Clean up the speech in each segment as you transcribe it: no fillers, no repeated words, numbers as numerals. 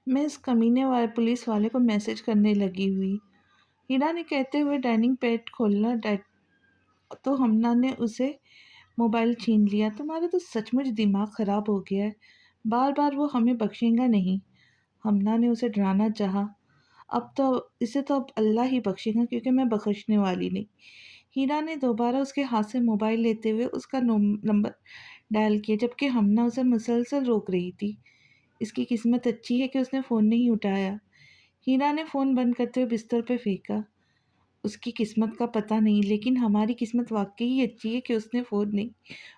میں اس کمینے والے پولیس والے کو میسج کرنے لگی ہوئی۔ ہیرا نے کہتے ہوئے ڈائننگ پیڈ کھولنا تو ہمنا نے اسے موبائل چھین لیا۔ تمہارا تو سچ مچ دماغ خراب ہو گیا ہے، بار بار وہ ہمیں بخشے گا نہیں۔ ہمنا نے اسے ڈرانا چاہا۔ اسے تو اب اللہ ہی بخشے گا کیونکہ میں بخشنے والی نہیں۔ ہیرا نے دوبارہ اس کے ہاتھ سے موبائل لیتے ہوئے اس کا نمبر ڈائل کیا جبکہ ہمنا اسے مسلسل روک رہی تھی۔ اس کی قسمت اچھی ہے کہ اس نے فون نہیں اٹھایا۔ ہیرا نے فون بند کرتے ہوئے بستر پہ پھینکا۔ اس کی قسمت کا پتہ نہیں، لیکن ہماری قسمت واقعی اچھی ہے کہ اس نے فون نہیں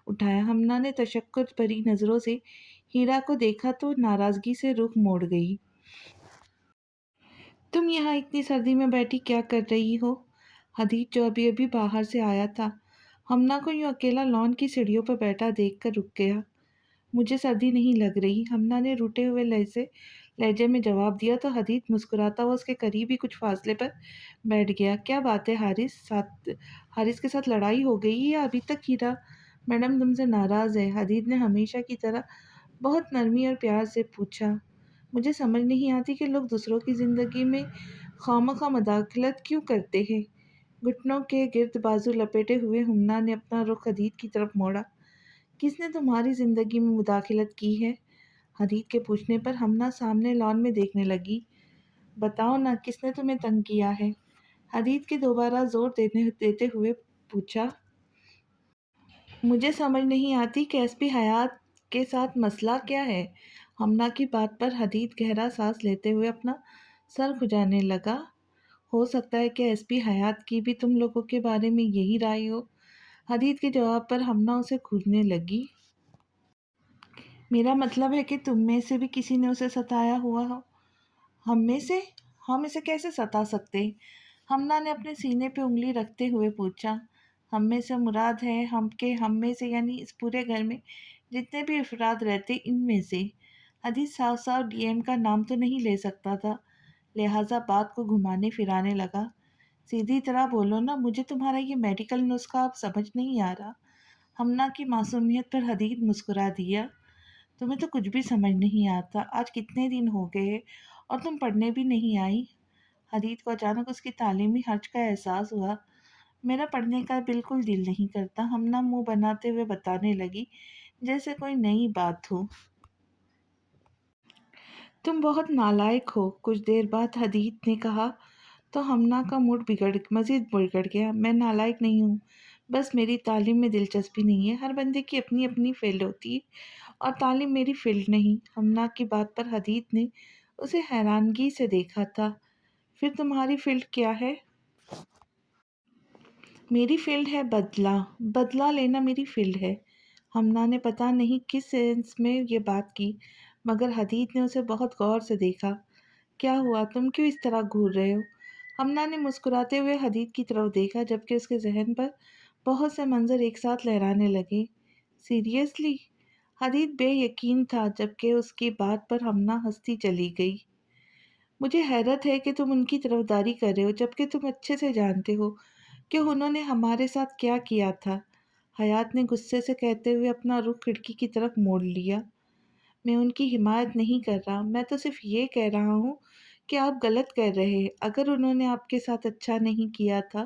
اٹھایا۔ ہمنا نے تشکر بھری نظروں سے ہیرا کو دیکھا تو ناراضگی سے رخ موڑ گئی۔ تم یہاں اتنی سردی میں بیٹھی کیا کر رہی ہو؟ حدیث جو ابھی ابھی باہر سے آیا تھا ہمنا کو یوں اکیلا لان کی سیڑھیوں پر بیٹھا دیکھ کر رک گیا۔ مجھے سردی نہیں لگ رہی، ہمنا نے روٹے ہوئے لہجے میں جواب دیا تو حدیث مسکراتا ہوا اس کے قریب ہی کچھ فاصلے پر بیٹھ گیا۔ کیا بات ہے حارث کے ساتھ لڑائی ہو گئی یا ابھی تک؟ ہیرا میڈم تم سے ناراض ہے، حدیث نے ہمیشہ کی طرح بہت نرمی اور پیار سے پوچھا۔ مجھے سمجھ نہیں آتی کہ لوگ دوسروں کی زندگی میں خواہ مداخلت کیوں کرتے ہیں۔ گھٹنوں کے گرد بازو لپیٹے ہوئے ہمنا نے اپنا رخ حدیث کی طرف موڑا۔ کس نے تمہاری زندگی میں مداخلت کی ہے؟ حدیث کے پوچھنے پر ہمنا سامنے لان میں دیکھنے لگی۔ بتاؤ نا، کس نے تمہیں تنگ کیا ہے؟ حدیث کے دوبارہ زور دیتے ہوئے پوچھا۔ مجھے سمجھ نہیں آتی کہ ایس پی حیات کے ساتھ مسئلہ کیا ہے؟ ہمنا کی بات پر حدیث گہرا سانس لیتے ہوئے اپنا سر کھجانے لگا۔ ہو سکتا ہے کہ ایس پی حیات کی بھی تم لوگوں کے بارے میں یہی رائے ہو۔ حدیث کے جواب پر ہمنا اسے کھوجنے لگی۔ میرا مطلب ہے کہ تم میں سے بھی کسی نے اسے ستایا ہوا ہو۔ ہم میں سے؟ ہم اسے کیسے ستا سکتے؟ ہمنا نے اپنے سینے پہ انگلی رکھتے ہوئے پوچھا۔ ہم میں سے مراد ہے ہم میں سے یعنی اس پورے گھر میں جتنے بھی افراد رہتے ان میں سے۔ حدیث صاف صاف ڈی ایم کا نام تو نہیں لے سکتا تھا، لہٰذا بات کو گھمانے پھرانے لگا۔ سیدھی طرح بولو نا، مجھے تمہارا یہ میڈیکل نسخہ اب سمجھ نہیں آ رہا۔ ہمنا کی معصومیت پر حدیث مسکرا دیا۔ تمہیں تو کچھ بھی سمجھ نہیں آتا۔ آج کتنے دن ہو گئے اور تم پڑھنے بھی نہیں آئی؟ حدیث کو اچانک اس کی تعلیمی حرج کا احساس ہوا۔ میرا پڑھنے کا بالکل دل نہیں کرتا، ہمنا منہ بناتے ہوئے بتانے لگی جیسے کوئی نئی بات ہو۔ تم بہت نالائق ہو، کچھ دیر بعد حدیث نے کہا تو ہمنا کا موڈ مزید بگڑ گیا۔ میں نالائق نہیں ہوں، بس میری تعلیم میں دلچسپی نہیں ہے۔ ہر بندے کی اپنی اپنی فیلڈ ہوتی ہے اور تعلیم میری فیلڈ نہیں۔ ہمنا کی بات پر حدیث نے اسے حیرانگی سے دیکھا تھا۔ پھر تمہاری فیلڈ کیا ہے؟ میری فیلڈ ہے بدلہ لینا میری فیلڈ ہے۔ ہمنا نے پتہ نہیں کس سینس میں یہ بات کی، مگر حدیث نے اسے بہت غور سے دیکھا۔ کیا ہوا، تم کیوں اس طرح گھور رہے ہو؟ ہمنا نے مسکراتے ہوئے حدیث کی طرف دیکھا جبکہ اس کے ذہن پر بہت سے منظر ایک ساتھ لہرانے لگے۔ سیریسلی؟ حدیث بے یقین تھا جبکہ اس کی بات پر ہمنا ہنستی چلی گئی۔ مجھے حیرت ہے کہ تم ان کی طرفداری کر رہے ہو جبکہ تم اچھے سے جانتے ہو کہ انہوں نے ہمارے ساتھ کیا کیا تھا۔ حیات نے غصے سے کہتے ہوئے اپنا رخ کھڑکی کی طرف موڑ لیا۔ میں ان کی حمایت نہیں کر رہا، میں تو صرف یہ کہہ رہا ہوں کہ آپ غلط کر رہے ہیں۔ اگر انہوں نے آپ کے ساتھ اچھا نہیں کیا تھا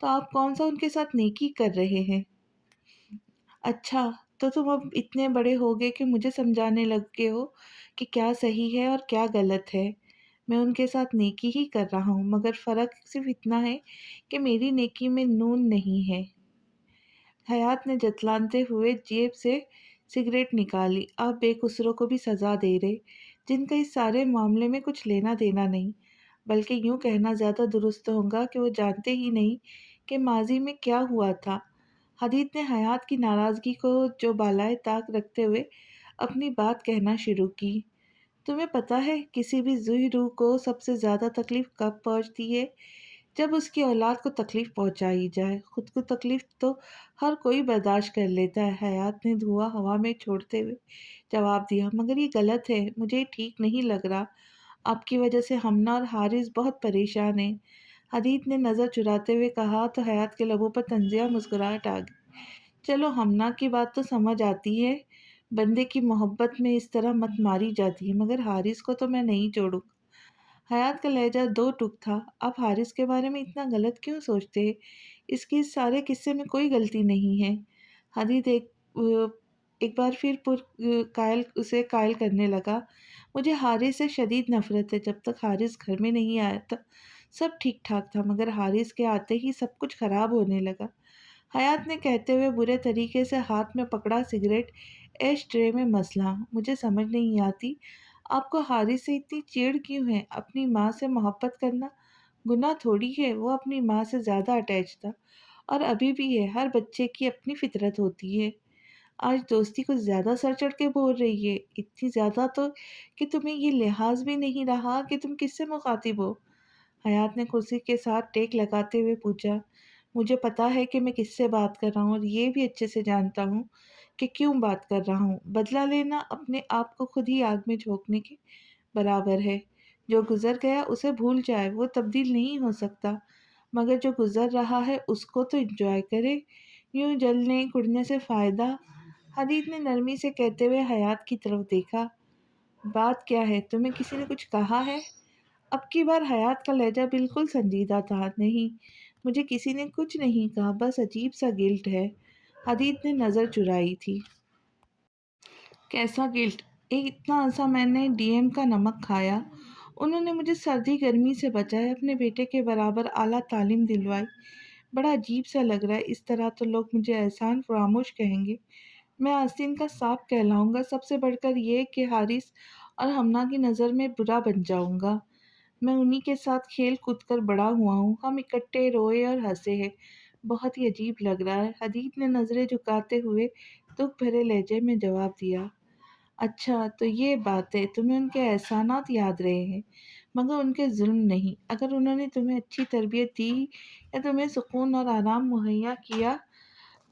تو آپ کون سا ان کے ساتھ نیکی کر رہے ہیں؟ اچھا، تو تم اب اتنے بڑے ہو گئے کہ مجھے سمجھانے لگے ہو کہ کیا صحیح ہے اور کیا غلط ہے۔ میں ان کے ساتھ نیکی ہی کر رہا ہوں، مگر فرق صرف اتنا ہے کہ میری نیکی میں نون نہیں ہے۔ حیات نے جتلاتے ہوئے جیب سے سگریٹ نکالی۔ آپ بے قصوروں کو بھی سزا دے رہے جن کا اس سارے معاملے میں کچھ لینا دینا نہیں، بلکہ یوں کہنا زیادہ درست ہوگا کہ وہ جانتے ہی نہیں کہ ماضی میں کیا ہوا تھا۔ حدیث نے حیات کی ناراضگی کو جو بالائے طاق رکھتے ہوئے اپنی بات کہنا شروع کی۔ تمہیں پتہ ہے کسی بھی ذوی روح کو سب سے زیادہ تکلیف کب پہنچتی ہے؟ جب اس کی اولاد کو تکلیف پہنچائی جائے۔ خود کو تکلیف تو ہر کوئی برداشت کر لیتا ہے، حیات نے دھواں ہوا میں چھوڑتے ہوئے جواب دیا، مگر یہ غلط ہے، مجھے ٹھیک نہیں لگ رہا۔ آپ کی وجہ سے ہمنا اور حارث بہت پریشان ہیں۔ حدیث نے نظر چراتے ہوئے کہا تو حیات کے لبوں پر طنزیہ مسکراہٹ آ گئی۔ چلو، ہمنا کی بات تو سمجھ آتی ہے، بندے کی محبت میں اس طرح مت ماری جاتی ہے، مگر حارث کو تو میں نہیں چھوڑوں۔ حیات کا لہجہ دو ٹک تھا۔ آپ حارث کے بارے میں اتنا غلط کیوں سوچتے ہیں؟ اس کی اس سارے قصے میں کوئی غلطی نہیں ہے۔ حدید ایک بار پھر اسے قائل کرنے لگا، مجھے حارث سے شدید نفرت ہے۔ جب تک حارث گھر میں نہیں آیا تھا سب ٹھیک ٹھاک تھا، مگر حارث کے آتے ہی سب کچھ خراب ہونے لگا۔ حیات نے کہتے ہوئے برے طریقے سے ہاتھ میں پکڑا سگریٹ ایش ٹرے میں مسلا، مجھے سمجھ نہیں آتی آپ کو حارث سے اتنی چیڑ کیوں ہے؟ اپنی ماں سے محبت کرنا گناہ تھوڑی ہے، وہ اپنی ماں سے زیادہ اٹیچ تھا اور ابھی بھی ہے۔ ہر بچے کی اپنی فطرت ہوتی ہے۔ آج دوستی کو زیادہ سر چڑھ کے بول رہی ہے، اتنی زیادہ تو کہ تمہیں یہ لحاظ بھی نہیں رہا کہ تم کس سے مخاطب ہو۔ حیات نے کرسی کے ساتھ ٹیک لگاتے ہوئے پوچھا، مجھے پتا ہے کہ میں کس سے بات کر رہا ہوں اور یہ بھی اچھے سے جانتا ہوں کہ کیوں بات کر رہا ہوں۔ بدلہ لینا اپنے آپ کو خود ہی آگ میں جھونکنے کے برابر ہے۔ جو گزر گیا اسے بھول جائے، وہ تبدیل نہیں ہو سکتا، مگر جو گزر رہا ہے اس کو تو انجوائے کرے، یوں جلنے کڑنے سے فائدہ۔ حدید نے نرمی سے کہتے ہوئے حیات کی طرف دیکھا، بات کیا ہے؟ تمہیں کسی نے کچھ کہا ہے؟ اب کی بار حیات کا لہجہ بالکل سنجیدہ تھا۔ نہیں، مجھے کسی نے کچھ نہیں کہا، بس عجیب سا گلٹ ہے۔ حدید نے نظر چرائی تھی۔ کیسا گلٹ؟ اتنا عرصہ میں نے ڈی ایم کا نمک کھایا، انہوں نے مجھے سردی گرمی سے بچایا، اپنے بیٹے کے برابر اعلیٰ تعلیم دلوائی۔ بڑا عجیب سا لگ رہا ہے، اس طرح تو لوگ مجھے احسان فراموش کہیں گے، میں آستین کا سانپ کہلاؤں گا، سب سے بڑھ کر یہ کہ حارث اور ہمنا کی نظر میں برا بن جاؤں گا۔ میں انہی کے ساتھ کھیل کود کر بڑا ہوا ہوں، ہم اکٹھے روئے اور ہنسے ہیں، بہت ہی عجیب لگ رہا ہے۔ حدید نے نظریں جھکاتے ہوئے دکھ بھرے لہجے میں جواب دیا، اچھا تو یہ بات ہے، تمہیں ان کے احسانات یاد رہے ہیں مگر ان کے ظلم نہیں۔ اگر انہوں نے تمہیں اچھی تربیت دی یا تمہیں سکون اور آرام مہیا کیا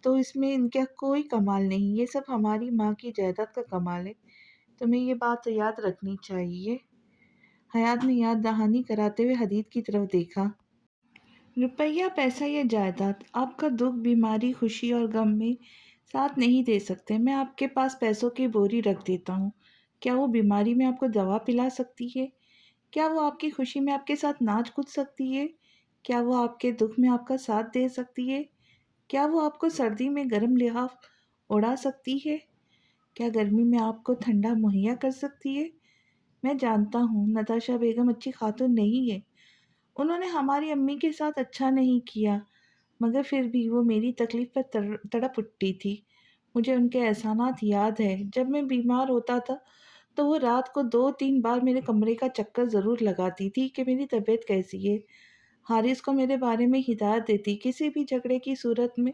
تو اس میں ان کا کوئی کمال نہیں، یہ سب ہماری ماں کی جائیداد کا کمال ہے، تمہیں یہ بات یاد رکھنی چاہیے۔ حیات نے یاد دہانی کراتے ہوئے حدید کی طرف دیکھا، روپیہ پیسہ یا جائیداد آپ کا دکھ بیماری خوشی اور غم میں ساتھ نہیں دے سکتے۔ میں آپ کے پاس پیسوں کی بوری رکھ دیتا ہوں، کیا وہ بیماری میں آپ کو دوا پلا سکتی ہے؟ کیا وہ آپ کی خوشی میں آپ کے ساتھ ناچ کود سکتی ہے؟ کیا وہ آپ کے دکھ میں آپ کا ساتھ دے سکتی ہے؟ کیا وہ آپ کو سردی میں گرم لحاف اڑا سکتی ہے؟ کیا گرمی میں آپ کو ٹھنڈا مہیا کر سکتی ہے؟ میں جانتا ہوں نتاشا بیگم اچھی خاتون نہیں ہے، انہوں نے ہماری امی کے ساتھ اچھا نہیں کیا، مگر پھر بھی وہ میری تکلیف پر تڑپ اٹھتی تھی۔ مجھے ان کے احسانات یاد ہے، جب میں بیمار ہوتا تھا تو وہ رات کو 2-3 بار میرے کمرے کا چکر ضرور لگاتی تھی کہ میری طبیعت کیسی ہے۔ حارث کو میرے بارے میں ہدایت دیتی، کسی بھی جھگڑے کی صورت میں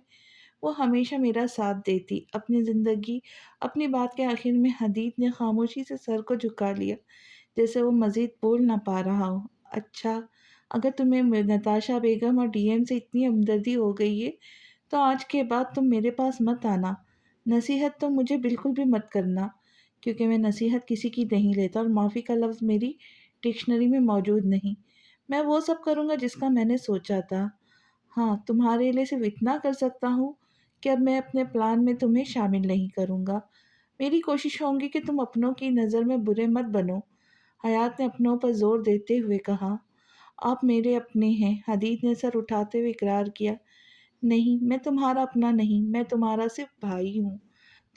وہ ہمیشہ میرا ساتھ دیتی۔ اپنی زندگی اپنی بات کے آخر میں حدید نے خاموشی سے سر کو جھکا لیا، جیسے وہ مزید بول نہ پا رہا ہو۔ اچھا، اگر تمہیں نتاشا بیگم اور ڈی ایم سے اتنی ہمدردی ہو گئی ہے تو آج کے بعد تم میرے پاس مت آنا، نصیحت تو مجھے بالکل بھی مت کرنا، کیونکہ میں نصیحت کسی کی نہیں لیتا اور معافی کا لفظ میری ڈکشنری میں موجود نہیں۔ میں وہ سب کروں گا جس کا میں نے سوچا تھا۔ ہاں، تمہارے لیے صرف اتنا کر سکتا ہوں کہ اب میں اپنے پلان میں تمہیں شامل نہیں کروں گا۔ میری کوشش ہوگی کہ تم اپنوں کی نظر میں برے مت بنو۔ حیات نے اپنوں پر زور دیتے ہوئے کہا، آپ میرے اپنے ہیں۔ حدید نے سر اٹھاتے ہوئے اقرار کیا، نہیں، میں تمہارا اپنا نہیں، میں تمہارا صرف بھائی ہوں۔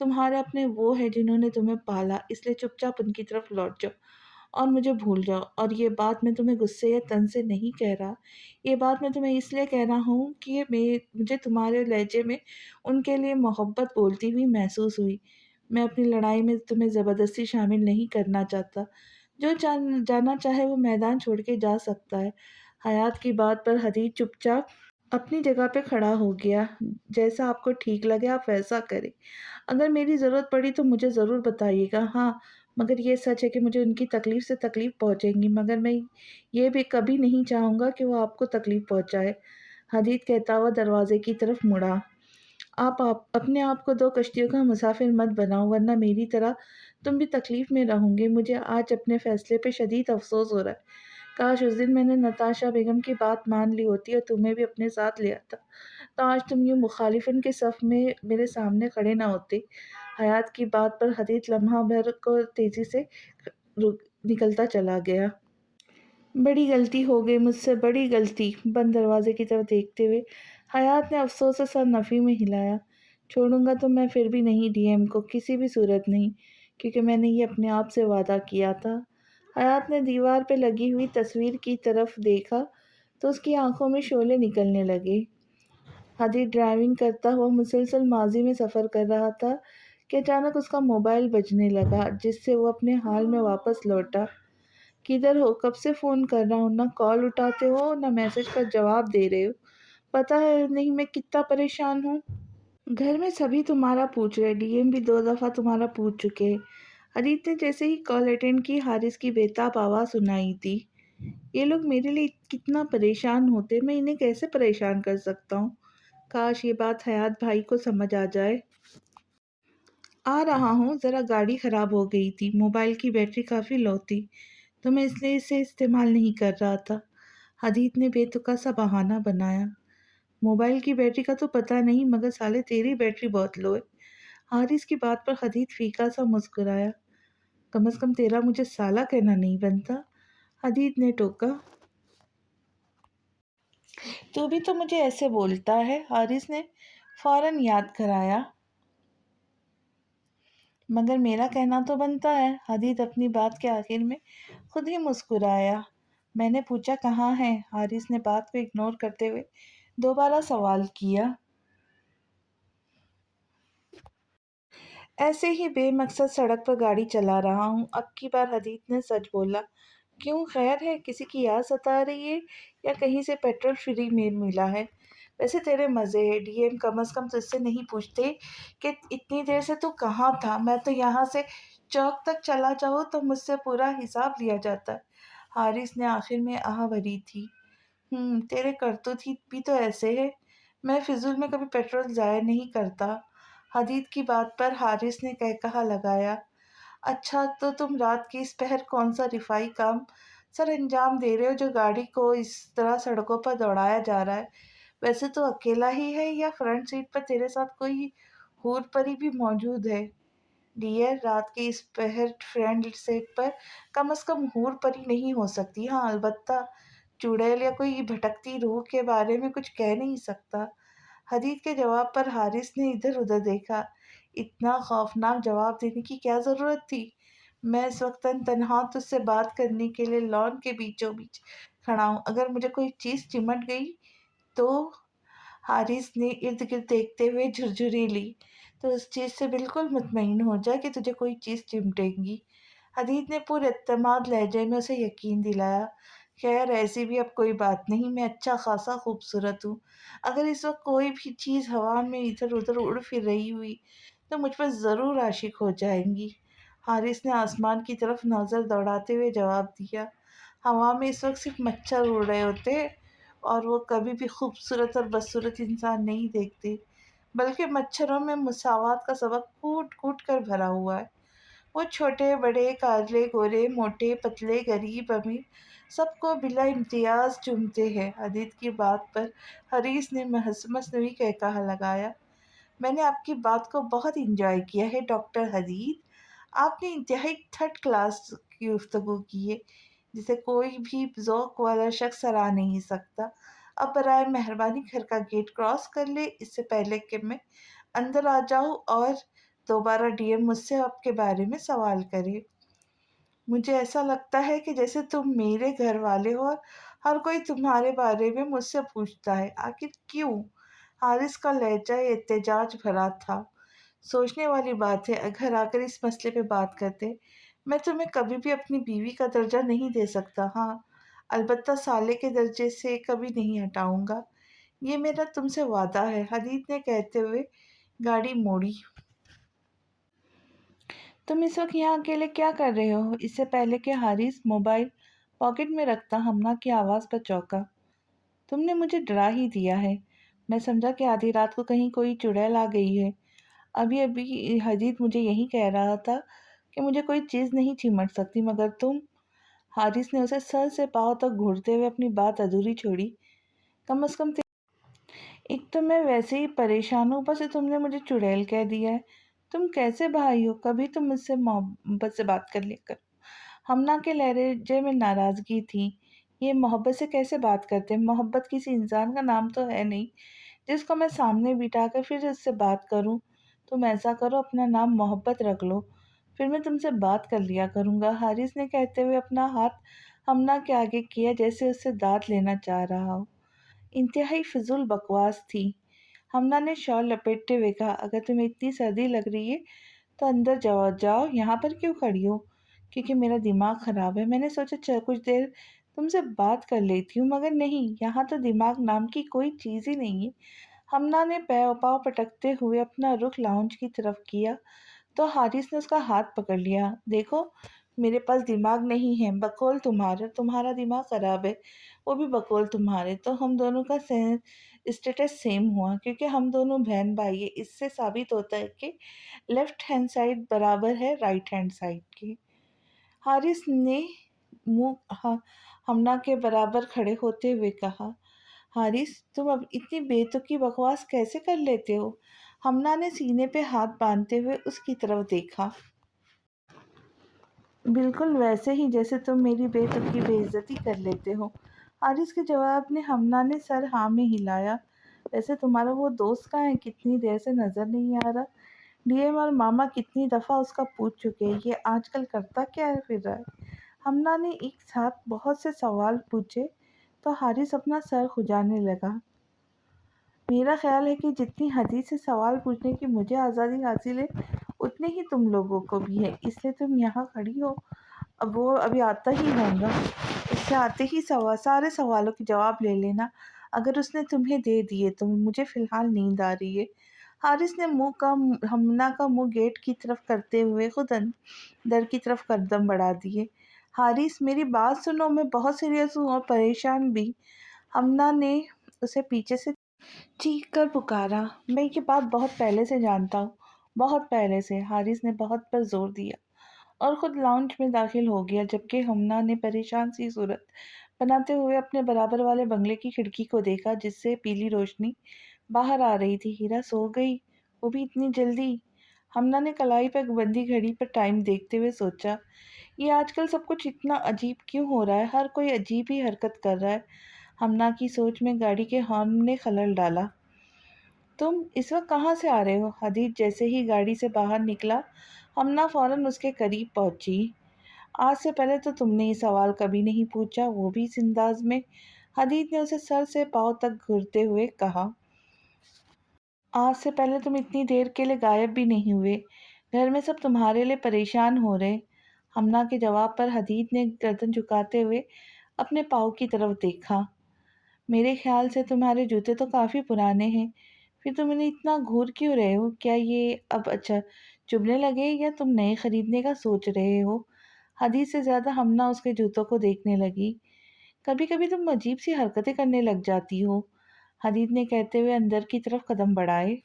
تمہارے اپنے وہ ہیں جنہوں نے تمہیں پالا، اس لیے چپ چاپ ان کی طرف لوٹ جاؤ اور مجھے بھول جاؤ۔ اور یہ بات میں تمہیں غصے یا تن سے نہیں کہہ رہا، یہ بات میں تمہیں اس لیے کہہ رہا ہوں کہ مجھے تمہارے لہجے میں ان کے لیے محبت بولتی ہوئی محسوس ہوئی۔ میں اپنی لڑائی میں تمہیں زبردستی شامل نہیں کرنا چاہتا، جو جانا چاہے وہ میدان چھوڑ کے جا سکتا ہے۔ حیات کی بات پر حدید چپ چاپ اپنی جگہ پہ کھڑا ہو گیا، جیسا آپ کو ٹھیک لگے آپ ویسا کریں، اگر میری ضرورت پڑی تو مجھے ضرور بتائیے گا۔ ہاں، مگر یہ سچ ہے کہ مجھے ان کی تکلیف سے تکلیف پہنچے گی، مگر میں یہ بھی کبھی نہیں چاہوں گا کہ وہ آپ کو تکلیف پہنچائے۔ حدید کہتا ہوا دروازے کی طرف مڑا، آپ اپنے آپ کو دو کشتیوں کا مسافر مت بناؤ، ورنہ میری طرح تم بھی تکلیف میں رہوں گے۔ مجھے آج اپنے فیصلے پہ شدید افسوس ہو رہا ہے، کاش اس دن میں نے نتاشا بیگم کی بات مان لی ہوتی اور تمہیں بھی اپنے ساتھ لیا تھا، تو آج تم یوں مخالفن کے صف میں میرے سامنے کھڑے نہ ہوتے۔ حیات کی بات پر حدیث لمحہ بھر کو تیزی سے نکلتا چلا گیا۔ بڑی غلطی ہو گئی مجھ سے، بڑی غلطی۔ بند دروازے کی طرف دیکھتے ہوئے حیات نے افسوس سے سر نفی میں ہلایا۔ چھوڑوں گا تو میں پھر بھی نہیں ڈی ایم کو، کسی بھی صورت نہیں، کیونکہ میں نے یہ اپنے آپ سے وعدہ کیا تھا۔ حیات نے دیوار پہ لگی ہوئی تصویر کی طرف دیکھا تو اس کی آنکھوں میں شعلے نکلنے لگے۔ حدیث ڈرائیونگ کرتا ہوا مسلسل ماضی میں سفر کر رہا تھا کہ اچانک اس کا موبائل بجنے لگا، جس سے وہ اپنے حال میں واپس لوٹا۔ کدھر ہو؟ کب سے فون کر رہا ہوں، نہ کال اٹھاتے ہو نہ میسج پر جواب دے رہے ہو۔ پتہ ہے نہیں میں کتنا پریشان ہوں۔ گھر میں سبھی تمہارا پوچھ رہے، ڈی ایم بھی 2 دفعہ تمہارا پوچھ چکے۔ حدیث نے جیسے ہی کال اٹینڈ کی، حارث کی بے تاب آواز سنائی دی۔ یہ لوگ میرے لیے کتنا پریشان ہوتے، میں انہیں کیسے پریشان کر سکتا ہوں؟ کاش یہ بات حیات بھائی کو سمجھ آ جائے۔ آ رہا ہوں، ذرا گاڑی خراب ہو گئی تھی، موبائل کی بیٹری کافی لو تھی تو میں اس لیے اسے استعمال نہیں کر رہا تھا۔ حدیث نے بے تکا سا بہانہ بنایا۔ موبائل کی بیٹری کا تو پتہ نہیں، مگر سالے تیری بیٹری بہت لو ہے۔ حارث کی بات پر حدیث پھیکا سا مسکرایا۔ کم از کم تیرا مجھے سالہ کہنا نہیں بنتا، حدیث نے ٹوکا۔ تو بھی تو مجھے ایسے بولتا ہے، حارث نے فوراً یاد کرایا۔ مگر میرا کہنا تو بنتا ہے۔ حدیث اپنی بات کے آخر میں خود ہی مسکرایا۔ میں نے پوچھا کہاں ہے؟ حارث نے بات کو اگنور کرتے ہوئے دوبارہ سوال کیا۔ ایسے ہی بے مقصد سڑک پر گاڑی چلا رہا ہوں۔ اب کی بار حدیث نے سچ بولا۔ کیوں، خیر ہے؟ کسی کی یاد ستا رہی ہے یا کہیں سے پیٹرول فری ملا ہے؟ ویسے تیرے مزے ہے، ڈی ایم کم از کم تجھ سے نہیں پوچھتے کہ اتنی دیر سے تو کہاں تھا؟ میں تو یہاں سے چوک تک چلا جاؤں تو مجھ سے پورا حساب لیا جاتا ہے۔ حارث نے آخر میں آہ بھری تھی۔ تیرے کرتوت بھی تو ایسے ہے۔ میں فضول میں کبھی پیٹرول ضائع نہیں کرتا۔ حدیث کی بات پر حارث نے کہا لگایا۔ اچھا تو تم رات کی اس پہر کون سا رفائی کام سر انجام دے رہے ہو جو گاڑی کو اس طرح سڑکوں پر دوڑایا جا رہا ہے؟ ویسے تو اکیلا ہی ہے یا فرنٹ سیٹ پر تیرے ساتھ کوئی حور پری بھی موجود ہے؟ ڈیئر، رات کے اس پہر فرنٹ سیٹ پر کم از کم حور پری نہیں ہو سکتی۔ ہاں البتہ چڑیل یا کوئی بھٹکتی روح کے بارے میں کچھ کہہ نہیں سکتا۔ حدیث کے جواب پر حارث نے ادھر ادھر دیکھا۔ اتنا خوفناک جواب دینے کی کیا ضرورت تھی؟ میں اس وقت تنہا تجھ سے بات کرنے کے لیے لان کے بیچوں بیچ کھڑا ہوں۔ اگر مجھے کوئی چیز چمٹ گئی تو، حارث نے ارد گرد دیکھتے ہوئے جھرجھری لی، تو اس چیز سے بالکل مطمئن ہو جائے کہ تجھے کوئی چیز چمٹے گی۔ حدیث نے پر اعتماد لہجے میں اسے یقین دلایا۔ خیر ایسی بھی اب کوئی بات نہیں، میں اچھا خاصا خوبصورت ہوں۔ اگر اس وقت کوئی بھی چیز ہوا میں ادھر ادھر اڑ پھر رہی ہوئی تو مجھ پر ضرور عاشق ہو جائیں گی۔ حارث نے آسمان کی طرف نظر دوڑاتے ہوئے جواب دیا۔ ہوا میں اس وقت صرف مچھر اڑ رہے ہوتے اور وہ کبھی بھی خوبصورت اور بدصورت انسان نہیں دیکھتے، بلکہ مچھروں میں مساوات کا سبق کوٹ کوٹ کر بھرا ہوا ہے۔ وہ چھوٹے بڑے، کالے گورے، موٹے پتلے، غریب امیر، سب کو بلا امتیاز چومتے ہیں۔ حدیث کی بات پر حارث نے مصنوعی کہا لگایا۔ میں نے آپ کی بات کو بہت انجوائے کیا ہے ڈاکٹر حدیث۔ آپ نے انتہائی تھرڈ کلاس کی گفتگو کی ہے، جسے کوئی بھی ذوق والا شخص سراہ نہیں سکتا۔ اب برائے مہربانی گھر کا گیٹ کراس کر لے، اس سے پہلے کہ میں اندر آ جاؤں اور دوبارہ ڈی ایم مجھ سے آپ کے بارے میں سوال کرے۔ مجھے ایسا لگتا ہے کہ جیسے تم میرے گھر والے ہو اور ہر کوئی تمہارے بارے میں مجھ سے پوچھتا ہے۔ آخر کیوں؟ حارث کا لہجہ احتجاج بھرا تھا۔ سوچنے والی بات ہے، گھر آ کر اس مسئلے پہ بات کرتے۔ میں تمہیں کبھی بھی اپنی بیوی کا درجہ نہیں دے سکتا، ہاں البتہ سالے کے درجے سے کبھی نہیں ہٹاؤں گا، یہ میرا تم سے وعدہ ہے۔ حدیث نے کہتے ہوئے گاڑی موڑی۔ تم اس وقت یہاں اکیلے کیا کر رہے ہو؟ اس سے پہلے کہ حارث موبائل پاکٹ میں رکھتا ہمنا کی آواز پر چونکا۔ تم نے مجھے ڈرا ہی دیا ہے۔ میں سمجھا کہ آدھی رات کو کہیں کوئی چڑیل آ گئی ہے۔ ابھی حدیث مجھے یہی کہہ رہا تھا کہ مجھے کوئی چیز نہیں چمٹ سکتی، مگر تم۔ حارث نے اسے سر سے پاؤں تک گھورتے ہوئے اپنی بات ادھوری چھوڑی۔ کم از کم ایک تو میں ویسے ہی پریشان ہوں، اوپر سے تم نے مجھے چڑیل کہہ دیا ہے، تم کیسے بھائی ہو؟ کبھی تم مجھ سے محبت سے بات کر لیا کر۔ ہمنا کے لہجے میں ناراضگی تھی۔ یہ محبت سے کیسے بات کرتے؟ محبت کسی انسان کا نام تو ہے نہیں جس کو میں سامنے بٹھا کر پھر اس سے بات کروں۔ تم ایسا کرو، اپنا نام محبت رکھ لو، پھر میں تم سے بات کر لیا کروں گا، حارث نے کہتے ہوئے اپنا ہاتھ ہمنا کے آگے کیا جیسے اس سے دانت لینا چاہ رہا ہو۔ انتہائی فضول بکواس تھی۔ ہمنا نے شال لپیٹتے ہوئے کہا، اگر تمہیں اتنی سردی لگ رہی ہے تو اندر جاؤ، یہاں پر کیوں کھڑی ہو؟ کیونکہ میرا دماغ خراب ہے، میں نے سوچا کچھ دیر تم سے بات کر لیتی ہوں، مگر نہیں، یہاں تو دماغ نام کی کوئی چیز ہی نہیں ہے۔ ہمنا نے پاؤں پٹکتے ہوئے اپنا رخ لاؤنج کی طرف کیا تو حارث نے اس کا ہاتھ پکڑ لیا۔ دیکھو، میرے پاس دماغ نہیں ہے، بقول تمہارا دماغ خراب ہے، وہ بھی بقول تمہارے، تو ہم دونوں کا اسٹیٹس سیم ہوا کیونکہ ہم دونوں بہن بھائی ہیں۔ اس سے ثابت ہوتا ہے کہ لیفٹ ہینڈ سائڈ برابر ہے رائٹ ہینڈ سائڈ کے۔ حارث نے منہ ہمنا کے برابر کھڑے ہوتے ہوئے کہا، حارث تم اب اتنی بے تکی بکواس کیسے کر لیتے ہو؟ ہمنا نے سینے پہ ہاتھ باندھتے ہوئے اس کی طرف دیکھا۔ بالکل ویسے ہی جیسے تم میری بے تکی بے عزتی کر لیتے ہو۔ حارث کے جواب نے ہمنا نے سر ہاں میں ہلایا۔ ویسے تمہارا وہ دوست کہاں ہے؟ کتنی دیر سے نظر نہیں آ رہا۔ ڈی ایم اور ماما کتنی دفعہ اس کا پوچھ چکے، یہ آج کل کرتا کیا پھر رہا ہے؟ ہمنا نے ایک ساتھ بہت سے سوال پوچھے تو حارث اپنا سر کھجانے لگا۔ میرا خیال ہے کہ جتنی حدیث سے سوال پوچھنے کی مجھے آزادی حاصل ہے اتنی ہی تم لوگوں کو بھی ہے، اس لیے تم یہاں کھڑی ہو۔ اب وہ ابھی آتا ہی ہوں گا، اس سے آتے ہی سارے سوالوں کے جواب لے لینا۔ اگر اس نے تمہیں دے دیے تو مجھے فی الحال نیند آ رہی ہے۔ حارث نے ہمنا کا منہ گیٹ کی طرف کرتے ہوئے خود در کی طرف قدم بڑھا دیے۔ حارث میری بات سنو، میں بہت سیریس ہوں اور پریشان بھی، ہمنا نے اسے پیچھے سے چیخ کر پکارا۔ میں یہ بات بہت پہلے سے جانتا ہوں، بہت پہلے سے، حارث نے بہت پر زور دیا اور خود لاؤنج میں داخل ہو گیا، جبکہ ہمنا نے پریشان سی صورت بناتے ہوئے اپنے برابر والے بنگلے کی کھڑکی کو دیکھا جس سے پیلی روشنی باہر آ رہی تھی۔ ہیرا سو گئی، وہ بھی اتنی جلدی؟ ہمنا نے کلائی پہ بندی گھڑی پر ٹائم دیکھتے ہوئے سوچا، یہ آج کل سب کچھ اتنا عجیب کیوں ہو رہا ہے؟ ہر کوئی عجیب ہی حرکت کر رہا ہے۔ ہمنا کی سوچ میں گاڑی کے ہارن نے خلل ڈالا۔ تم اس وقت کہاں سے آ رہے ہو؟ حدیث جیسے ہی گاڑی سے باہر نکلا، ہمنا فوراً اس کے قریب پہنچی۔ آج سے پہلے تو تم نے یہ سوال کبھی نہیں پوچھا، وہ بھی اس انداز میں، حدیث نے اسے سر سے پاؤں تک گھورتے ہوئے کہا۔ آج سے پہلے تم اتنی دیر کے لیے غائب بھی نہیں ہوئے، گھر میں سب تمہارے لیے پریشان ہو رہے۔ ہمنا کے جواب پر حدیث نے گردن جھکاتے ہوئے اپنے پاؤں کی طرف دیکھا۔ میرے خیال سے تمہارے جوتے تو کافی پرانے ہیں، پھر تم انہیں اتنا گھور کیوں رہے ہو؟ کیا یہ اب اچھا چبھنے لگے یا تم نئے خریدنے کا سوچ رہے ہو؟ حدیث سے زیادہ ہمنا اس کے جوتوں کو دیکھنے لگی۔ کبھی کبھی تم عجیب سی حرکتیں کرنے لگ جاتی ہو، حدیث نے کہتے ہوئے اندر کی طرف قدم بڑھائے۔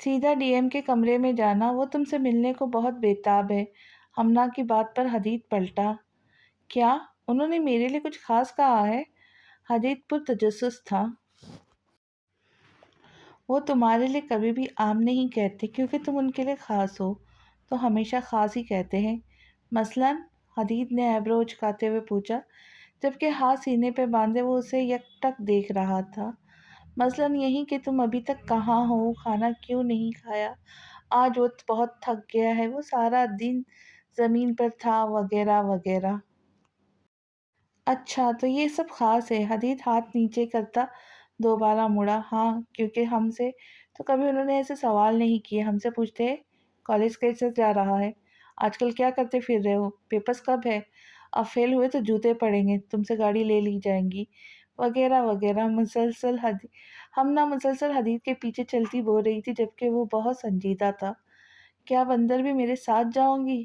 سیدھا ڈی ایم کے کمرے میں جانا، وہ تم سے ملنے کو بہت بےتاب ہے۔ ہمنا کی بات پر حدیث پلٹا۔ کیا انہوں نے میرے لیے کچھ خاص کہا ہے؟ حدیث پرتجسس تھا۔ وہ تمہارے لیے کبھی بھی عام نہیں کہتے کیونکہ تم ان کے لیے خاص ہو، تو ہمیشہ خاص ہی کہتے ہیں۔ مثلاً؟ حدیث نے ایبرو اچکاتے ہوئے پوچھا، جبکہ ہاتھ سینے پہ باندھے وہ اسے یکٹک دیکھ رہا تھا۔ مثلاً یہی کہ تم ابھی تک کہاں ہو، کھانا کیوں نہیں کھایا، آج وہ بہت تھک گیا ہے، وہ سارا دن زمین پر تھا، وغیرہ وغیرہ۔ اچھا تو یہ سب خاص ہے؟ حدیث ہاتھ نیچے کرتا دوبارہ مڑا۔ ہاں، کیونکہ ہم سے تو کبھی انہوں نے ایسے سوال نہیں کیے۔ ہم سے پوچھتے ہیں کالج کیسے جا رہا ہے، آج کل کیا کرتے پھر رہے ہو، پیپرز کب ہے، اب فیل ہوئے تو جوتے پڑیں گے، تم سے گاڑی لے لی جائیں گی، وغیرہ وغیرہ۔ ہمنا مسلسل حدیث کے پیچھے چلتی بول رہی تھی جبکہ وہ بہت سنجیدہ تھا۔ کیا اب اندر بھی میرے ساتھ جاؤں گی؟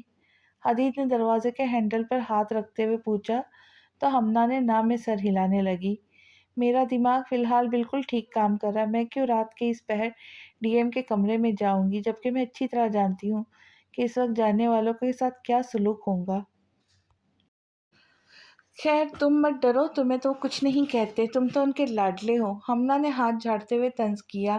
حدیث نے دروازے کے ہینڈل پر ہاتھ رکھتے ہوئے پوچھا تو ہمنا نے نہ میں سر ہلانے لگی۔ میرا دماغ فی الحال بالکل ٹھیک کام کر رہا ہے، میں کیوں رات کے اس پہر ڈی ایم کے کمرے میں جاؤں گی، جبکہ میں اچھی طرح جانتی ہوں کہ اس وقت جانے والوں کے ساتھ کیا سلوک ہوگا۔ خیر تم مت ڈرو، تمہیں تو کچھ نہیں کہتے، تم تو ان کے لاڈلے ہو۔ ہمنا نے ہاتھ جھاڑتے ہوئے طنز کیا۔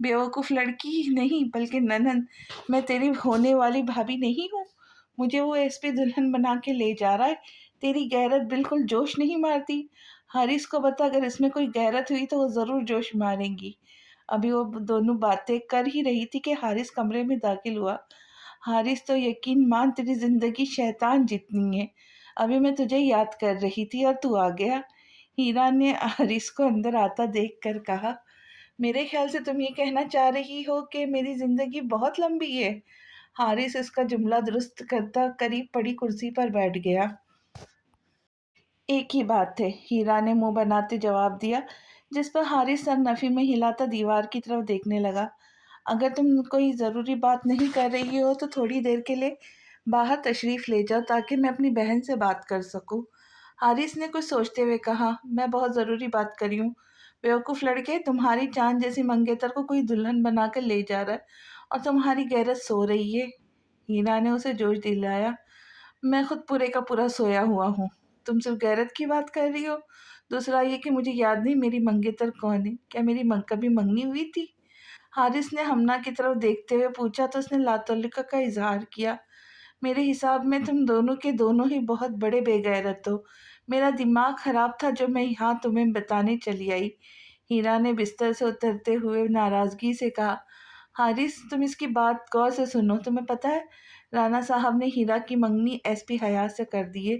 بیوقوف لڑکی نہیں بلکہ ننند، میں تیری ہونے والی بھابھی نہیں ہوں؟ مجھے وہ ایس پی دلہن بنا کے لے جا رہا ہے؟ تیری غیرت بالکل جوش نہیں مارتی؟ حارث کو بتا، اگر اس میں کوئی غیرت ہوئی تو وہ ضرور جوش ماریں گی۔ ابھی وہ دونوں باتیں کر ہی رہی تھی کہ حارث کمرے میں داخل ہوا۔ حارث، تو یقین مان تیری زندگی شیطان جتنی ہے، ابھی میں تجھے یاد کر رہی تھی اور تو آ گیا۔ ہیرا نے حارث کو اندر آتا دیکھ کر کہا، میرے خیال سے تم یہ کہنا چاہ رہی ہو کہ میری زندگی بہت لمبی ہے۔ حارث اس کا جملہ درست کرتا قریب پڑی کرسی پر بیٹھ گیا۔ ایک ہی بات ہے، ہیرا نے منہ بناتے جواب دیا، جس پر حارث سر نفی میں ہلاتا دیوار کی طرف دیکھنے لگا۔ اگر تم کوئی ضروری بات نہیں کر رہی ہو تو تھوڑی دیر کے لیے باہر تشریف لے جاؤ تاکہ میں اپنی بہن سے بات کر سکوں۔ حارث نے کچھ سوچتے ہوئے کہا، میں بہت ضروری بات کری ہوں۔ بیوقوف لڑکے، تمہاری چاند جیسی منگیتر کو کوئی دلہن بنا کر لے جا رہا ہے اور تمہاری غیرت سو رہی ہے۔ ہیرا نے اسے جوش دلایا، میں خود پورے کا پورا سویا ہوا ہوں، تم صرف غیرت کی بات کر رہی ہو۔ دوسرا یہ کہ مجھے یاد نہیں میری منگیتر کون ہے، کیا میری کبھی منگنی ہوئی تھی؟ حارث نے ہمنا کی طرف دیکھتے ہوئے پوچھا تو اس نے لاتعلقہ کا اظہار کیا، میرے حساب میں تم دونوں کے دونوں ہی بہت بڑے بے غیرت ہو۔ میرا دماغ خراب تھا جو میں یہاں تمہیں بتانے چلی آئی۔ ہیرا نے بستر سے اترتے ہوئے ناراضگی سے کہا، حارث تم اس کی بات غور سے سنو، تمہیں پتہ ہے رانا صاحب نے ہیرا کی منگنی ایس پی حیات سے کر دی ہے،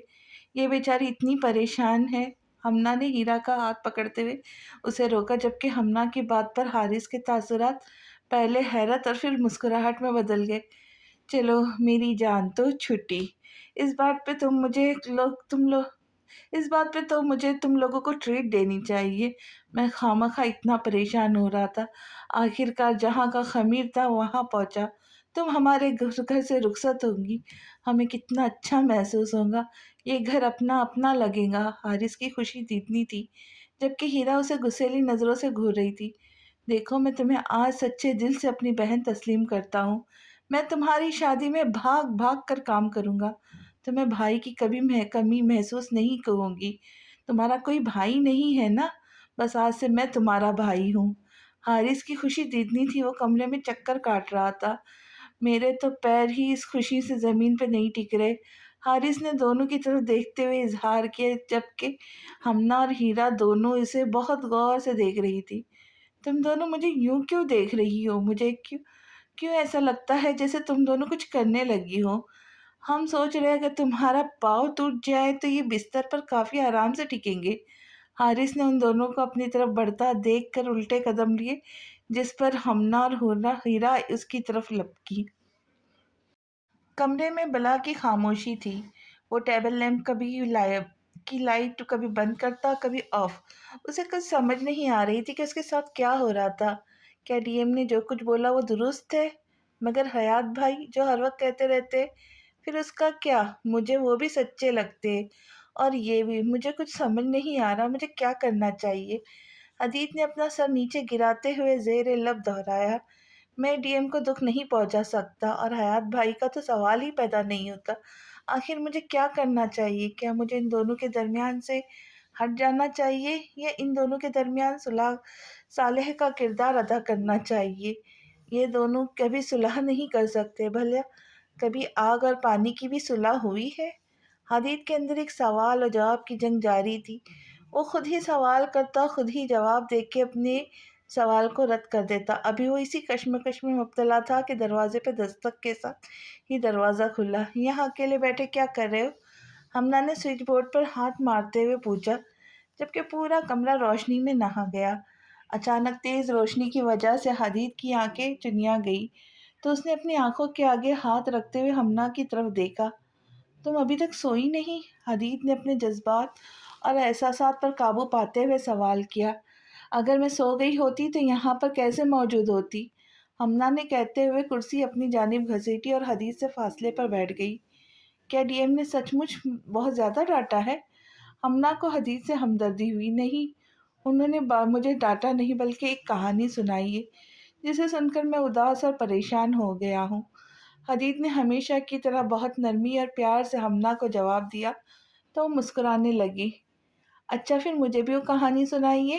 یہ بیچاری اتنی پریشان ہے۔ ہمنا نے ہیرا کا ہاتھ پکڑتے ہوئے اسے روکا، جبکہ ہمنا کی بات پر حارث کے تاثرات پہلے حیرت اور پھر مسکراہٹ میں بدل گئے۔ چلو میری جان تو چھٹی، اس بات پہ تو مجھے تم لوگوں کو ٹریٹ دینی چاہیے۔ میں خامخواہ اتنا پریشان ہو رہا تھا، آخر کار جہاں کا خمیر تھا وہاں پہنچا۔ تم ہمارے گھر سے رخصت ہوگی، ہمیں کتنا اچھا محسوس ہوگا، یہ گھر اپنا اپنا لگے گا۔ حارث کی خوشی اتنی تھی جبکہ ہیرا اسے غصیلی نظروں سے گھور رہی تھی۔ دیکھو، میں تمہیں آج سچے دل سے اپنی بہن تسلیم کرتا ہوں، میں تمہاری شادی میں بھاگ بھاگ کر کام کروں گا، تمہیں بھائی کی کبھی کمی محسوس نہیں کروں گی۔ تمہارا کوئی بھائی نہیں ہے نا، بس آج سے میں تمہارا بھائی ہوں۔ حارث کی خوشی اتنی تھی وہ کمرے میں چکر کاٹ رہا تھا۔ میرے تو پیر ہی اس خوشی سے زمین پہ نہیں ٹک رہے، حارث نے دونوں کی طرف دیکھتے ہوئے اظہار کیا، جبکہ ہمنا اور ہیرا دونوں اسے بہت غور سے دیکھ رہی تھی۔ تم دونوں مجھے یوں کیوں دیکھ رہی ہو؟ مجھے کیوں ایسا لگتا ہے جیسے تم دونوں کچھ کرنے لگی ہو؟ ہم سوچ رہے اگر تمہارا پاؤں ٹوٹ جائے تو یہ بستر پر کافی آرام سے ٹکیں گے۔ حارث نے ان دونوں کو اپنی طرف بڑھتا دیکھ کر الٹے قدم لیے، جس پر ہمنا اور ہیرا اس کی طرف لپکی۔ کمرے میں بلا کی خاموشی تھی۔ وہ ٹیبل لیمپ کی لائٹ کبھی بند کرتا کبھی آف۔ اسے کچھ سمجھ نہیں آ رہی تھی کہ اس کے ساتھ کیا ہو رہا تھا۔ کیا ڈی ایم نے جو کچھ بولا وہ درست ہے؟ مگر حیات بھائی جو ہر وقت کہتے رہتے پھر اس کا کیا؟ مجھے وہ بھی سچے لگتے، اور یہ بھی مجھے کچھ سمجھ نہیں آ رہا مجھے کیا کرنا چاہیے۔ حدید نے اپنا سر نیچے گراتے ہوئے زیر لب دہرایا، میں ڈی ایم کو دکھ نہیں پہنچا سکتا اور حیات بھائی کا تو سوال ہی پیدا نہیں ہوتا۔ آخر مجھے کیا کرنا چاہیے؟ کیا مجھے ان دونوں کے درمیان سے ہٹ جانا چاہیے یا ان دونوں کے درمیان صالح کا کردار ادا کرنا چاہیے؟ یہ دونوں کبھی صلح نہیں کر سکتے، بھلا کبھی آگ اور پانی کی بھی صلح ہوئی ہے؟ حدید کے اندر ایک سوال اور جواب کی جنگ جاری تھی۔ وہ خود ہی سوال کرتا، خود ہی جواب دے کے اپنے سوال کو رد کر دیتا۔ ابھی وہ اسی کشمکش میں مبتلا تھا کہ دروازے پہ دستک کے ساتھ ہی دروازہ کھلا۔ یہاں اکیلے بیٹھے کیا کر رہے ہو؟ ہمنا نے سوئچ بورڈ پر ہاتھ مارتے ہوئے پوچھا، جبکہ پورا کمرہ روشنی میں نہا گیا۔ اچانک تیز روشنی کی وجہ سے حدید کی آنکھیں چنیا گئی تو اس نے اپنی آنکھوں کے آگے ہاتھ رکھتے ہوئے ہمنا کی طرف دیکھا۔ تم ابھی تک سوئی نہیں؟ حدید نے اپنے جذبات اور احساسات پر قابو پاتے ہوئے سوال کیا۔ اگر میں سو گئی ہوتی تو یہاں پر کیسے موجود ہوتی؟ ہمنا نے کہتے ہوئے کرسی اپنی جانب گھسیٹی اور حدید سے فاصلے پر بیٹھ گئی۔ کیا ڈی ایم نے سچ مچ بہت زیادہ ڈانٹا ہے؟ ہمنا کو حدید سے ہمدردی ہوئی۔ نہیں، انہوں نے مجھے ڈانٹا نہیں بلکہ ایک کہانی سنائی ہے جسے سن کر میں اداس اور پریشان ہو گیا ہوں۔ حدید نے ہمیشہ کی طرح بہت نرمی اور پیار سے ہمنا کو جواب دیا تو وہ مسکرانے لگی۔ اچھا، پھر مجھے بھی وہ کہانی سنائیے۔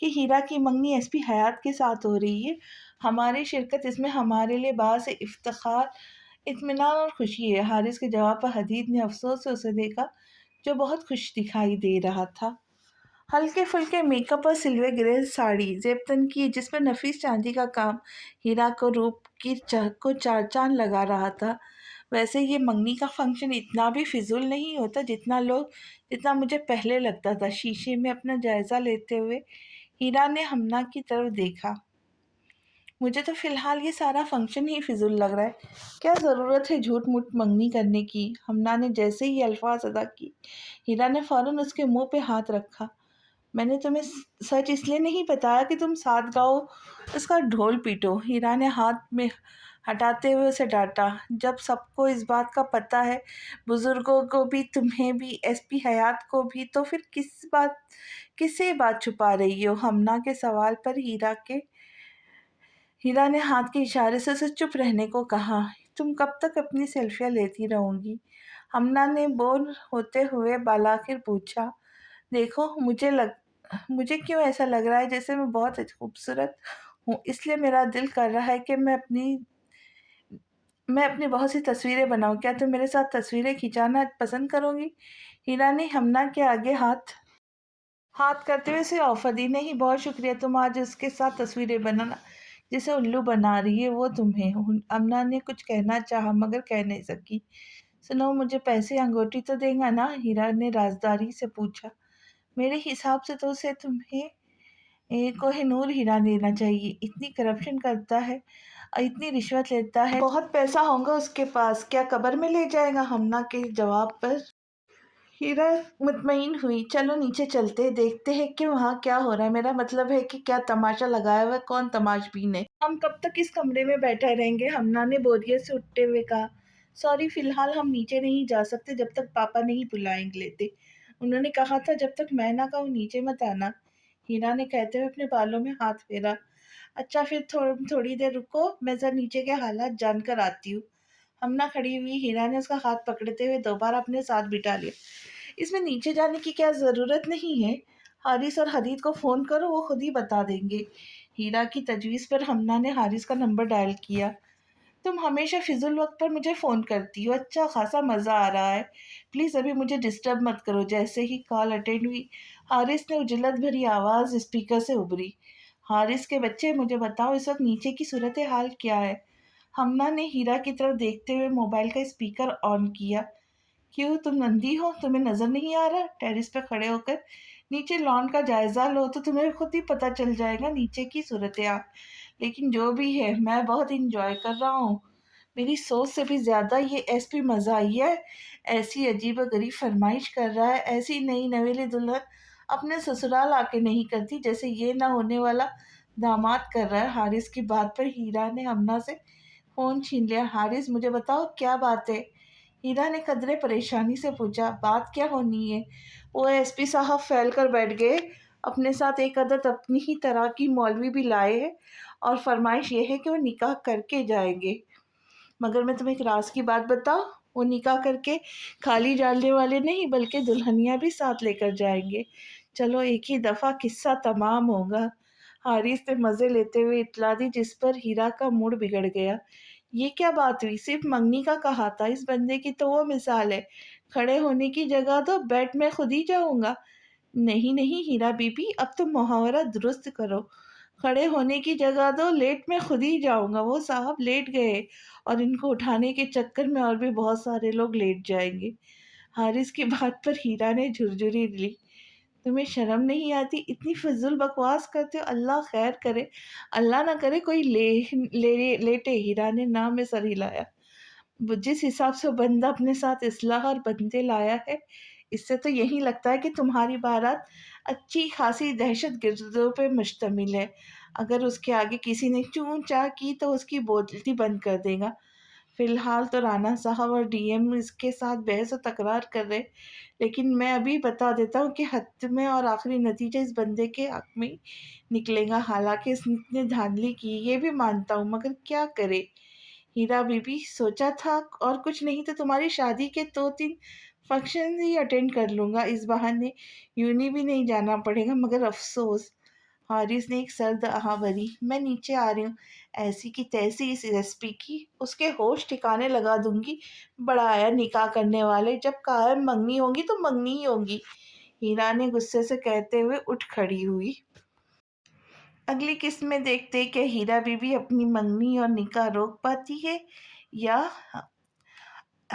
کہ ہیرا کی منگنی ایس پی حیات کے ساتھ ہو رہی ہے۔ ہماری شرکت اس میں ہمارے لیے باعث افتخار، اطمینان اور خوشی ہے۔ حارث کے جواب پر حدید نے افسوس سے اسے دیکھا، جو بہت خوش دکھائی دے رہا تھا۔ ہلکے پھلکے میک اپ اور سلور گرے ساڑی زیب تن کی، جس پر نفیس چاندی کا کام ہیرا کو روپ کی کو چار چاند لگا رہا تھا۔ ویسے یہ منگنی کا فنکشن اتنا بھی فضول نہیں ہوتا جتنا مجھے پہلے لگتا تھا۔ شیشے میں اپنا جائزہ لیتے ہوئے ہیرا نے ہمنا کی طرف دیکھا۔ مجھے تو فی الحال یہ سارا فنکشن ہی فضول لگ رہا ہے۔ کیا ضرورت ہے جھوٹ موٹ منگنی کرنے کی؟ ہمنا نے جیسے ہی الفاظ ادا کی، ہیرا نے فوراً اس کے منہ پہ ہاتھ رکھا۔ میں نے تمہیں سچ اس لیے نہیں بتایا کہ تم ساتھ گاؤ، اس کا ڈھول پیٹو، ہیرا نے ہاتھ میں ہٹاتے ہوئے اسے ڈانٹا۔ جب سب کو اس بات کا پتہ ہے، بزرگوں کو بھی، تمہیں بھی، ایس پی حیات کو بھی، تو پھر کس سے بات چھپا رہی ہو؟ ہمنا کے سوال پر ہیرا نے ہاتھ کے اشارے سے اسے چپ رہنے کو کہا۔ تم کب تک اپنی سیلفیاں لیتی رہوں گی؟ ہمنا نے بور ہوتے ہوئے بالآخر پوچھا۔ دیکھو، مجھے کیوں ایسا لگ رہا ہے جیسے میں بہت خوبصورت ہوں، اس لیے میرا دل کر رہا ہے کہ میں اپنی بہت سی تصویریں بناؤں۔ کیا تم میرے ساتھ تصویریں کھینچانا پسند کرو گی؟ ہیرا نے ہمنا کے آگے ہاتھ کرتے ہوئے اسے آفر دی۔ نہیں بہت شکریہ، تم آج اس کے ساتھ تصویریں بنانا جسے الو بنا رہی ہے وہ تمہیں۔ ہمنا نے کچھ کہنا چاہا مگر کہہ نہیں سکی۔ سنو، مجھے پیسے انگوٹی تو دے گا نا؟ ہیرا نے رازداری سے پوچھا۔ میرے حساب سے تو اسے تمہیں کوہ نور ہیرا دینا چاہیے، اتنی کرپشن کرتا ہے اور اتنی رشوت لیتا ہے، بہت پیسہ ہوگا اس کے پاس، کیا قبر میں لے جائے گا؟ ہمنا کے جواب پر ہیرا مطمئن ہوئی۔ چلو نیچے چلتے، دیکھتے ہیں کہ وہاں کیا ہو رہا ہے، میرا مطلب ہے کہ کیا تماشا لگایا ہوا ہے، کون تماش بین ہے۔ ہم کب تک اس کمرے میں بیٹھے رہیں گے؟ ہمنا نے بوریت سے اٹھتے ہوئے کہا۔ سوری، فی الحال ہم نیچے نہیں جا سکتے جب تک پاپا نہیں بلائیں لیتے۔ انہوں نے کہا تھا جب تک میں نہ کہوں نیچے مت آنا، ہیرا نے کہتے ہوئے اپنے بالوں میں ہاتھ پھیرا۔ اچھا پھر تھوڑی دیر رکو، میں ذرا نیچے کے حالات جان کر آتی ہوں۔ ہمنا کھڑی ہوئی، ہیرا نے اس کا ہاتھ پکڑتے ہوئے دوبارہ اپنے ساتھ بٹھا لیا۔ اس میں نیچے جانے کی کیا ضرورت نہیں ہے، حارث اور حدید کو فون کرو، وہ خود ہی بتا دیں گے۔ ہیرا کی تجویز پر ہمنا نے حارث کا نمبر ڈائل کیا۔ تم ہمیشہ فضول وقت پر مجھے فون کرتی ہو، اچھا خاصا مزہ آ رہا ہے، پلیز ابھی مجھے ڈسٹرب مت کرو۔ جیسے ہی کال اٹینڈ ہوئی، حارث نے اجلت بھری آواز اسپیکر سے ابھری۔ حارث کے بچے، مجھے بتاؤ اس وقت نیچے کی صورتحال کیا ہے؟ ہمنا نے ہیرا کی طرف دیکھتے ہوئے موبائل کا اسپیکر آن کیا۔ کیوں، تم اندھی ہو، تمہیں نظر نہیں آ رہا؟ ٹیرس پہ کھڑے ہو کر نیچے لان کا جائزہ لو تو تمہیں خود ہی پتہ چل جائے گا نیچے کی صورتحال۔ لیکن جو بھی ہے، میں بہت انجوائے کر رہا ہوں، میری سوچ سے بھی زیادہ یہ ایس پی مزہ آئی ہے، ایسی عجیب و غریب فرمائش کر رہا ہے، ایسی نئی نویلی دلہن اپنے سسرال آ کے نہیں کرتی جیسے یہ نہ ہونے والا داماد کر رہا ہے۔ حارث کی بات پر ہیرا نے ہمنا سے فون چھین لیا۔ حارث، مجھے بتاؤ کیا بات ہے؟ ہیرا نے قدرے پریشانی سے پوچھا۔ بات کیا ہونی ہے؟ وہ ایس پی صاحب پھیل کر بیٹھ گئے، اپنے ساتھ ایک عدد اپنی ہی طرح کی مولوی بھی لائے ہیں، اور فرمائش یہ ہے کہ وہ نکاح کر کے جائیں گے۔ مگر میں تمہیں ایک راز کی بات بتاؤں، وہ نکاح کر کے خالی جانے والے نہیں بلکہ دلہنیاں بھی ساتھ لے کر جائیں گے۔ چلو ایک ہی دفعہ قصہ تمام ہوگا۔ حارث نے مزے لیتے ہوئے اطلاع دی، جس پر ہیرا کا موڈ بگڑ گیا۔ یہ کیا بات ہوئی؟ صرف منگنی کا کہا تھا، اس بندے کی تو وہ مثال ہے، کھڑے ہونے کی جگہ دو، بیٹھ میں خود ہی جاؤں گا۔ نہیں نہیں ہیرا بی بی، اب تم محاورہ درست کرو، کھڑے ہونے کی جگہ دو، لیٹ میں خود ہی جاؤں گا۔ وہ صاحب لیٹ گئے اور ان کو اٹھانے کے چکر میں اور بھی بہت سارے لوگ لیٹ جائیں گے۔ حارث کی بات پر ہیرا نے جھرجھری لی۔ تمہیں شرم نہیں آتی؟ اتنی فضول بکواس کرتے ہو، اللہ خیر کرے، اللہ نہ کرے کوئی لیٹے۔ ہیرا نے نہ میں سر ہلایا۔ جس حساب سے بندہ اپنے ساتھ اسلحہ اور بندے لایا ہے، اس سے تو یہی لگتا ہے کہ تمہاری بارات اچھی خاصی دہشت گردوں پہ مشتمل ہے۔ اگر اس کے آگے کسی نے چوں چاہ کی تو اس کی بولتی بند کر دے گا۔ فی الحال تو رانا صاحب اور ڈی ایم اس کے ساتھ بحث و تکرار کر رہے، لیکن میں ابھی بتا دیتا ہوں کہ حتمی اور آخری نتیجہ اس بندے کے حق میں نکلے گا۔ حالانکہ اس نے دھاندلی کی، یہ بھی مانتا ہوں، مگر کیا کرے؟ ہیرا بی بی، سوچا تھا اور کچھ نہیں تو تمہاری شادی کے 2-3 فنکشن ہی اٹینڈ کر لوں گا، اس بہانے یونی بھی نہیں جانا پڑے گا، مگر افسوس۔ حارث نے ایک سرد آہ بھری۔ میں نیچے آ رہی ہوں، ایسی کی تیسی اس ریسپی کی اس کے ہوش ٹھکانے لگا دوں گی۔ بڑا آیا نکاح کرنے والے، جب کہا منگنی ہوگی تو منگنی ہی ہوگی۔ ہیرا نے غصے سے کہتے ہوئے اٹھ کھڑی ہوئی۔ اگلی قسط میں دیکھتے کہ ہیرا بی بی اپنی منگنی اور نکاح روک پاتی ہے یا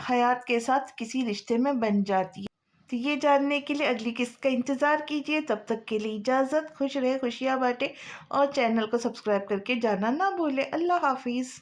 حیات کے ساتھ کسی رشتے میں بن جاتی ہے۔ تو یہ جاننے کے لیے اگلی قسط کا انتظار کیجیے۔ تب تک کے لیے اجازت، خوش رہے، خوشیاں بانٹے اور چینل کو سبسکرائب کر کے جانا نہ بھولے۔ اللہ حافظ۔